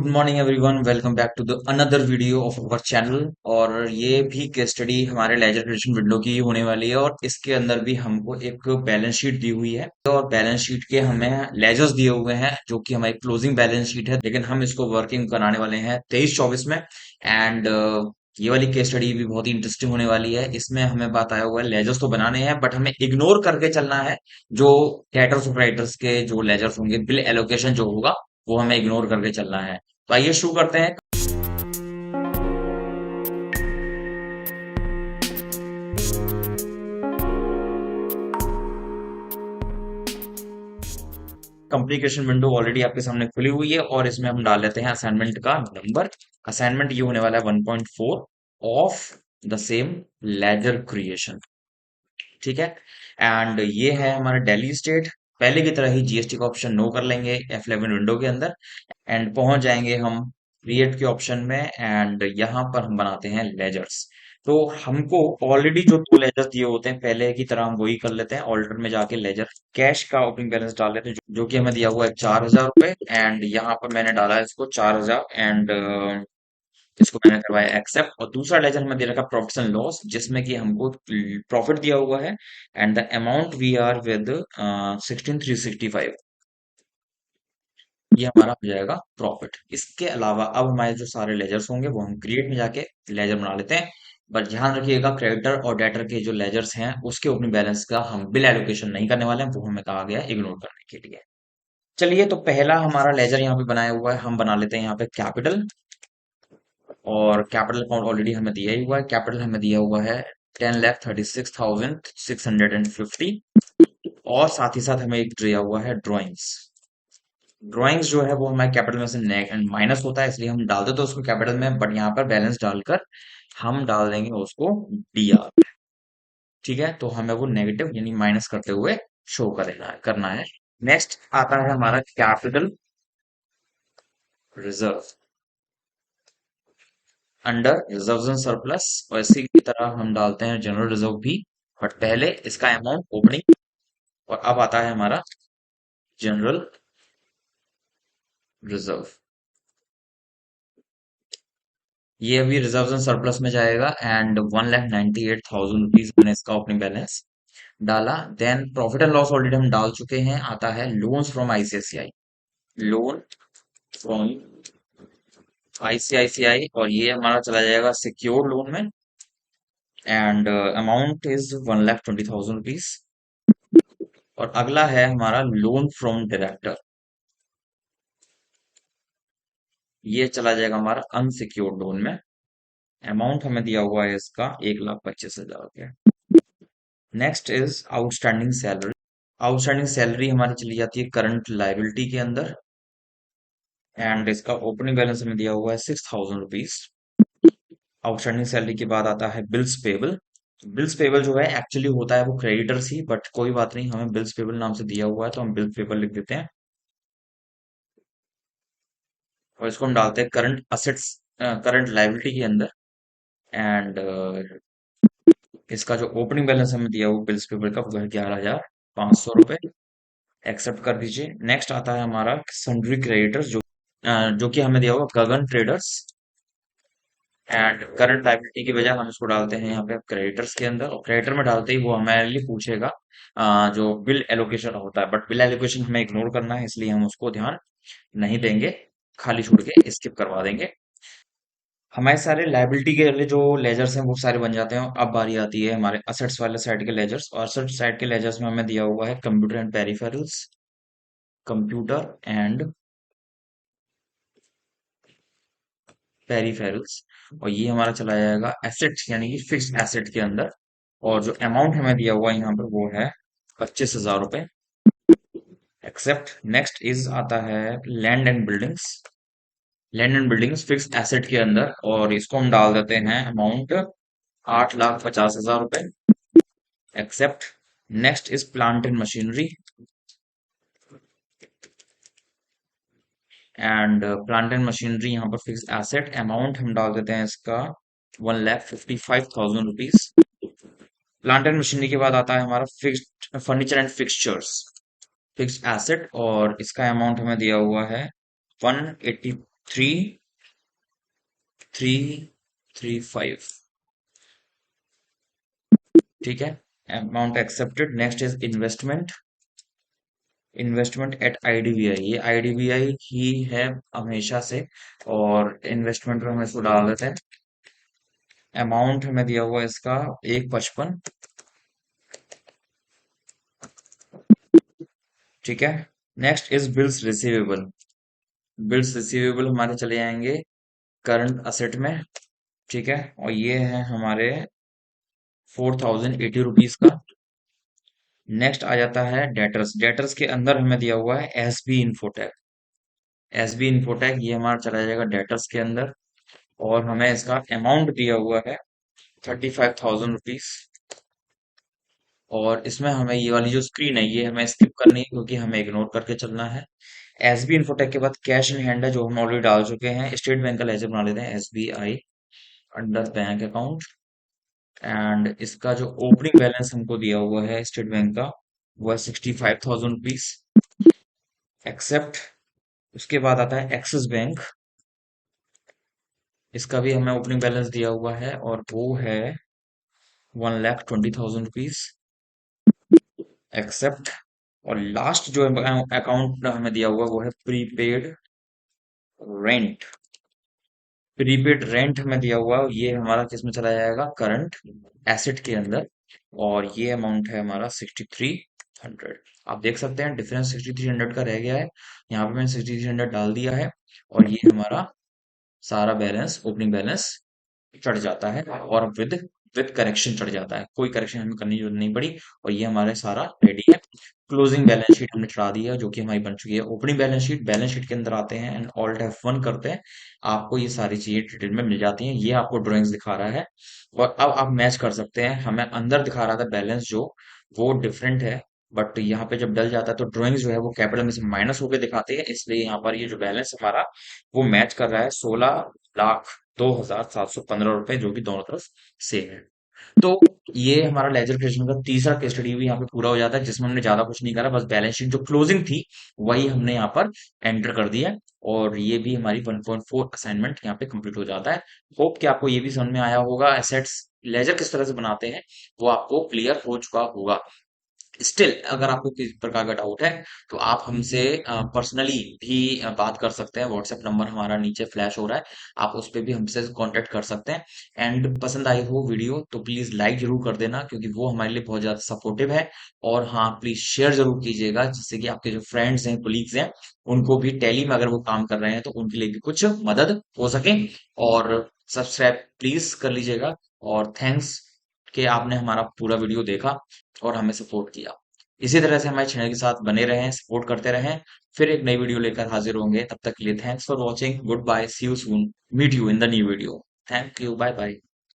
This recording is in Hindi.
Good morning everyone, welcome back to the another video of our channel. और ये भी केस स्टडी हमारे लेजर क्रिएशन विंडो की ही होने वाली है और इसके अंदर भी हमको एक बैलेंस शीट दी हुई है और बैलेंस शीट के हमें लेजर्स दिए हुए हैं जो कि हमारी क्लोजिंग बैलेंस शीट है, लेकिन हम इसको वर्किंग कराने वाले हैं 23-24 में। एंड ये वाली केस स्टडी भी बहुत ही इंटरेस्टिंग होने वाली है। इसमें हमें बात आया हुआ है लेजर्स तो बनाने हैं बट हमें इग्नोर करके चलना है जो डेटर्स ऑफ राइटर्स के जो लेजर्स होंगे, बिल एलोकेशन जो होगा वो हमें इग्नोर करके चलना है। तो आइए शुरू करते हैं। कम्प्लीकेशन विंडो ऑलरेडी आपके सामने खुली हुई है और इसमें हम डाल लेते हैं असाइनमेंट का नंबर। असाइनमेंट ये होने वाला है 1.4 of the same laser creation. ठीक है। एंड ये है हमारा डेली स्टेट। पहले की तरह ही जीएसटी का ऑप्शन नो कर लेंगे F11 विंडो के अंदर एंड पहुंच जाएंगे हम क्रिएट के ऑप्शन में। एंड यहाँ पर हम बनाते हैं लेजर्स। तो हमको ऑलरेडी जो दो लेजर्स दिए होते हैं पहले की तरह हम वही कर लेते हैं। ऑल्टर में जाके लेजर कैश का ओपनिंग बैलेंस डाल लेते हैं जो कि हमें दिया हुआ है 4,000 रुपए। एंड यहाँ पर मैंने डाला है इसको 4,000 एंड इसको मैंने करवाया एक्सेप्ट। और दूसरा लेजर हमें दे रखा प्रॉफिट्स एंड लॉस जिसमें कि हमको प्रॉफिट दिया हुआ है and the amount we are with 16,365। ये हमारा हो जाएगा प्रॉफिट। इसके अलावा अब हमारे जो सारे लेजर्स होंगे वो हम क्रिएट में जाके लेजर बना लेते हैं। बट ध्यान रखिएगा क्रेडिटर और डेटर के जो लेजर्स हैं उसके ओपनिंग बैलेंस का हम बिल एलोकेशन नहीं करने वाले हैं, वो हमें कहा गया है इग्नोर करने के लिए। चलिए, तो पहला हमारा लेजर यहाँ पे बनाया हुआ है, हम बना लेते हैं यहाँ पे कैपिटल। और कैपिटल अकाउंट ऑलरेडी हमें दिया ही हुआ है। कैपिटल हमें दिया हुआ है 10,36,650। और साथ ही साथ हमें एक दिया हुआ है ड्रॉइंग्स। ड्राइंग्स जो है वो हमारे कैपिटल में से माइनस होता है, इसलिए हम डाल देते हैं उसको कैपिटल में, बट यहाँ पर बैलेंस डालकर हम डाल देंगे उसको डीआर। ठीक है, तो हमें वो नेगेटिव यानी माइनस करते हुए शो करना है। नेक्स्ट आता है हमारा capital reserve under reserve and surplus. और इसी की तरह हम डालते हैं जनरल रिजर्व भी, बट पहले इसका अमाउंट ओपनिंग। और अब आता है हमारा जनरल रिजर्व। ये अभी रिजर्व एंड सरप्लस में जाएगा एंड 1,98,000 रुपीज मैंने इसका ओपनिंग बैलेंस डाला। Then profit and loss already हम डाल चुके हैं। आता है loans from ICICI. Loan from ICICI और ये हमारा चला जाएगा सिक्योर लोन में एंड अमाउंट इज 1,20,000 रुपीज। और अगला है हमारा लोन फ्रॉम डायरेक्टर। ये चला जाएगा हमारा अनसिक्योर्ड लोन में। अमाउंट हमें दिया हुआ है इसका 1,25,000 रुपया। Next is outstanding salary. Outstanding salary हमारी चली जाती है करंट लाइबिलिटी के अंदर एंड इसका ओपनिंग बैलेंस हमें दिया हुआ है 6,000 रुपीज। आउटस्टैंडिंग सैलरी के बाद आता है बिल्स पेबल। बिल्स पेबल जो है एक्चुअली होता है वो क्रेडिटर्स ही, बट कोई बात नहीं, हमें बिल्स पेबल नाम से दिया हुआ है तो हम बिल्स पेबल लिख देते हैं। और इसको हम डालते हैं करंट असेट्स करंट लाइबिलिटी के अंदर। एंड इसका जो ओपनिंग बैलेंस हमें दिया हुआ बिल्स पेबल का वो है 11,500 रुपए। एक्सेप्ट कर दीजिए। नेक्स्ट आता है हमारा सन्ड्री क्रेडिटर्स जो कि हमें दिया हुआ गगन ट्रेडर्स। एंड करंट लायबिलिटी की वजह हम इसको डालते हैं यहाँ पे क्रेडिटर्स के अंदर। और क्रेडिटर में डालते ही वो हमारे लिए पूछेगा जो बिल एलोकेशन होता है, बट बिल एलोकेशन हमें इग्नोर करना है इसलिए हम उसको ध्यान नहीं देंगे, खाली छोड़ के स्किप करवा देंगे। हमारे सारे लायबिलिटी के वाले जो लेजर्स हैं वो सारे बन जाते हैं। अब बारी आती है हमारे असेट्स वाले साइड के लेजर्स। और असेट साइड के लेजर्स में हमें दिया हुआ है computer and peripherals. Computer and peripherals. और ये हमारा चला जाएगा एसेट यानी कि फिक्स्ड एसेट के अंदर। और जो अमाउंट हमें दिया हुआ है यहाँ पर वो है 25,000 रुपए। एक्सेप्ट। नेक्स्ट इज आता है land and buildings. Land and buildings fixed asset के अंदर और इसको हम डाल देते हैं अमाउंट 8,50,000 रुपए। Except. Next is plant and machinery and plant and machinery यहाँ पर फिक्स्ड एसेट। अमाउंट हम डाल देते हैं इसका 1,55,000 रुपीज। प्लांट एंड मशीनरी के बाद आता है हमारा fixed furniture and fixtures. Fixed asset और इसका अमाउंट हमें दिया हुआ है थ्री थ्री थ्री फाइव। ठीक है, amount accepted. Next is investment. Investment at IDBI, ये आईडीबीआई ही है हमेशा से, और इन्वेस्टमेंट में हम इसको डाल देते हैं। अमाउंट हमें दिया हुआ है इसका 1.55। ठीक है, next is bills receivable. Bills receivable हमारे चले जाएंगे करंट असेट में। ठीक है, और ये है हमारे 4080 रुपीज का। नेक्स्ट आ जाता है डेटर्स। डेटर्स के अंदर हमें दिया हुआ है S B infotech. S B infotech ये हमारा चला जाएगा डेटर्स के अंदर, और हमें इसका अमाउंट दिया हुआ है 35,000 रुपीज। और इसमें हमें ये वाली जो स्क्रीन है ये हमें स्किप करनी है, क्योंकि हमें इग्नोर करके चलना है। एस बी इन्फोटेक के बाद कैश इन हैंड है, जो हम ऑलरेडी डाल चुके हैं। स्टेट बैंक का लेजर बना लेते हैं, S B I under bank account. And इसका जो ओपनिंग बैलेंस हमको दिया हुआ है स्टेट बैंक का, वो है 65,000 रुपीज। एक्सेप्ट। उसके बाद आता है एक्सिस बैंक। इसका भी हमें ओपनिंग बैलेंस दिया हुआ है, और वो है 1,20,000 रुपीज। एक्सेप्ट। और लास्ट जो अकाउंट हमें दिया हुआ है वो है प्रीपेड रेंट। प्रीपेड रेंट हमें दिया हुआ है, ये हमारा किस में चला जाएगा, करंट एसेट के अंदर। और ये अमाउंट है हमारा 6,300। आप देख सकते हैं डिफरेंस 6,300 का रह गया है। यहाँ पे मैंने 6,300 डाल दिया है, और ये हमारा सारा बैलेंस, ओपनिंग बैलेंस चढ़ जाता है, और विद विद करेक्शन चढ़ जाता है। कोई करेक्शन हमें करने की जरूरत नहीं पड़ी, और ये हमारे सारा रेडी है। क्लोजिंग बैलेंस शीट हमने चढ़ा दी है, जो कि हमारी बन चुकी है। Opening balance sheet, balance sheet के अंदर आते हैं एंड ऑल्ट F1 करते हैं, आपको ये सारी चीजें डिटेल में मिल जाती हैं। ये आपको ड्राइंग्स दिखा रहा है, और अब आप मैच कर सकते हैं। हमें अंदर दिखा रहा था बैलेंस जो, वो डिफरेंट है, बट यहाँ पे जब डल जाता है तो ड्राइंग्स जो है वो कैपिटल में से माइनस होकर दिखाते हैं। इसलिए यहाँ पर ये जो बैलेंस हमारा वो मैच कर रहा है 16,02,715 रुपए, जो कि दोनों तरफ सेम है। तो ये हमारा लेजर क्रिएशन का तीसरा केस स्टडी भी यहाँ पे पूरा हो जाता है, जिसमें हमने ज्यादा कुछ नहीं करा, बस बैलेंस शीट जो क्लोजिंग थी वही हमने यहाँ पर एंटर कर दिया। और ये भी हमारी 1.4 असाइनमेंट यहाँ पे कंप्लीट हो जाता है। होप कि आपको ये भी समझ में आया होगा, एसेट्स लेजर किस तरह से बनाते हैं वो आपको क्लियर हो चुका होगा। स्टिल अगर आपको किसी प्रकार का डाउट है तो आप हमसे पर्सनली भी बात कर सकते हैं। व्हाट्सएप नंबर हमारा नीचे फ्लैश हो रहा है, आप उस पर भी हमसे कांटेक्ट कर सकते हैं। एंड पसंद आई हो वीडियो तो प्लीज लाइक जरूर कर देना, क्योंकि वो हमारे लिए बहुत ज्यादा सपोर्टिव है। और हाँ, प्लीज शेयर जरूर कीजिएगा, जिससे कि आपके जो फ्रेंड्स हैं, कोलीग्स हैं, उनको भी टैली में अगर वो काम कर रहे हैं तो उनके लिए भी कुछ मदद हो सके। और सब्सक्राइब प्लीज कर लीजिएगा। और थैंक्स कि आपने हमारा पूरा वीडियो देखा और हमें सपोर्ट किया। इसी तरह से हमारे चैनल के साथ बने रहें, सपोर्ट करते रहें। फिर एक नई वीडियो लेकर हाजिर होंगे, तब तक के लिए thanks for watching, good bye, see you soon, meet you in the new video. Thank you, bye bye.